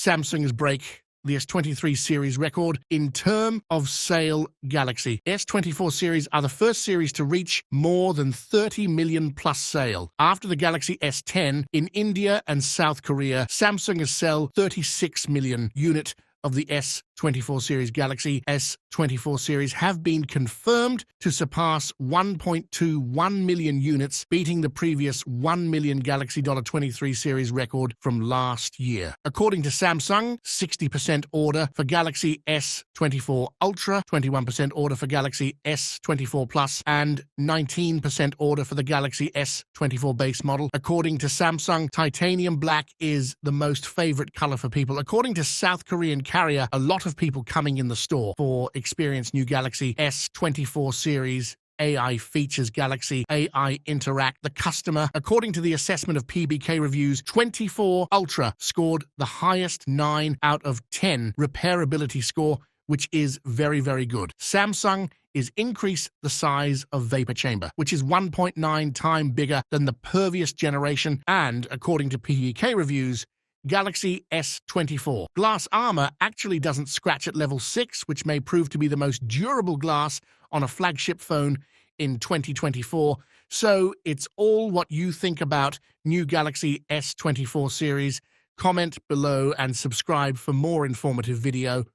Samsung's break the S23 series record in term of sale Galaxy. S24 series are the first series to reach more than 30 million plus sale. After the Galaxy S10 in India and South Korea, Samsung has sold 36 million unit of the S24 series. Galaxy S24 series have been confirmed to surpass 1.21 million units, beating the previous 1 million Galaxy $23 series record from last year. According to Samsung, 60% order for Galaxy S24 Ultra, 21% order for Galaxy S24 Plus, and 19% order for the Galaxy S24 base model. According to Samsung, titanium black is the most favorite color for people. According to South Korean carrier, a lot of people coming in the store for experience new Galaxy S24 series. AI features Galaxy AI Interact. The customer, according to the assessment of PBK Reviews, 24 Ultra scored the highest 9 out of 10 repairability score, which is very, very good. Samsung is increased the size of vapor chamber, which is 1.9 times bigger than the previous generation, and according to PBK Reviews, Galaxy S24 glass armor actually doesn't scratch at level 6, which may prove to be the most durable glass on a flagship phone in 2024. So it's all what you think about new Galaxy S24 series. Comment below and subscribe for more informative video.